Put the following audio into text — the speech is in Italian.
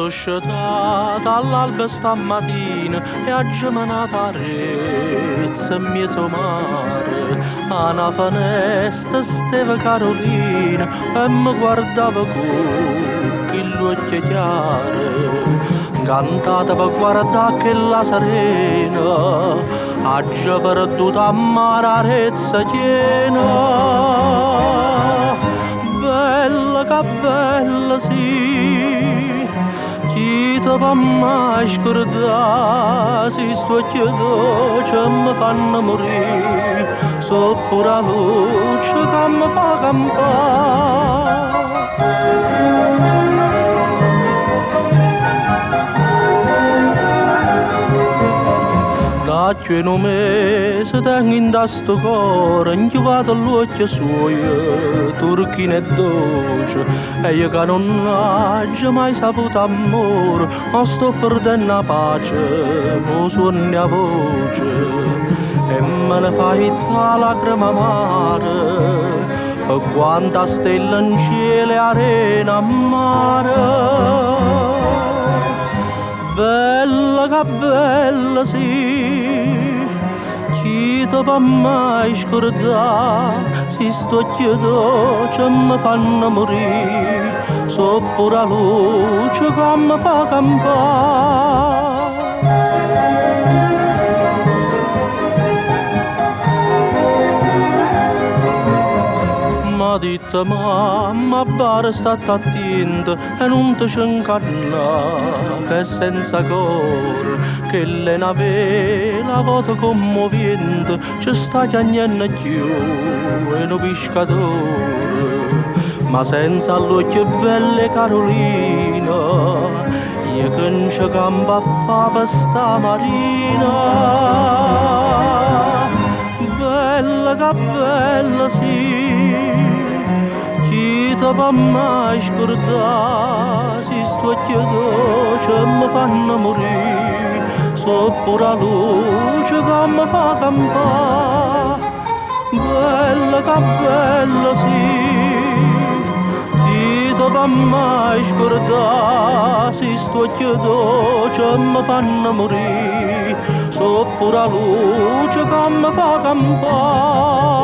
sono sciatata all'alba stamattina e a gemanata rezza in mezzo mare. A una finestra stava Carolina e mi guardava con quell'occhio chiaro. Cantata per guardare che la serena ha già perduto a mararezza piena. Bella che bella sì, chi ti può mai scordare se sto occhi dolci mi fanno morire, so pure la luce che mi fa campare. Da che un mese tengo in sto cuore, inchiuvato all'occhio suo, turchino e dolce, e io che non ho mai saputo amore, ma sto perdendo la pace, o suoni a voce, e me ne fai la lacrima amare, per quanta stella in cielo e arena a mare. Bella che bella sì, chi ti può mai scordare se sto occhio dolci mi fanno morire, so pure la luce che mi fa campare. Ma dite mamma, bare state attenta e non ti scincanna, che senza cuore, che le nave la vota commovente, ci sta chiagnendo più e un pescatore, ma senza l'occhio belle Carolina, io che non ci campa a fa per sta marina. Bella che bella sì, chi ti può mai scordare se sto occhio dolci mi fanno morire, so pure la luce che mi fa campare. Bella che bella sì, chi ti può mai scordare se sto occhio dolci mi fanno morire, so pure la luce che mi fa campare.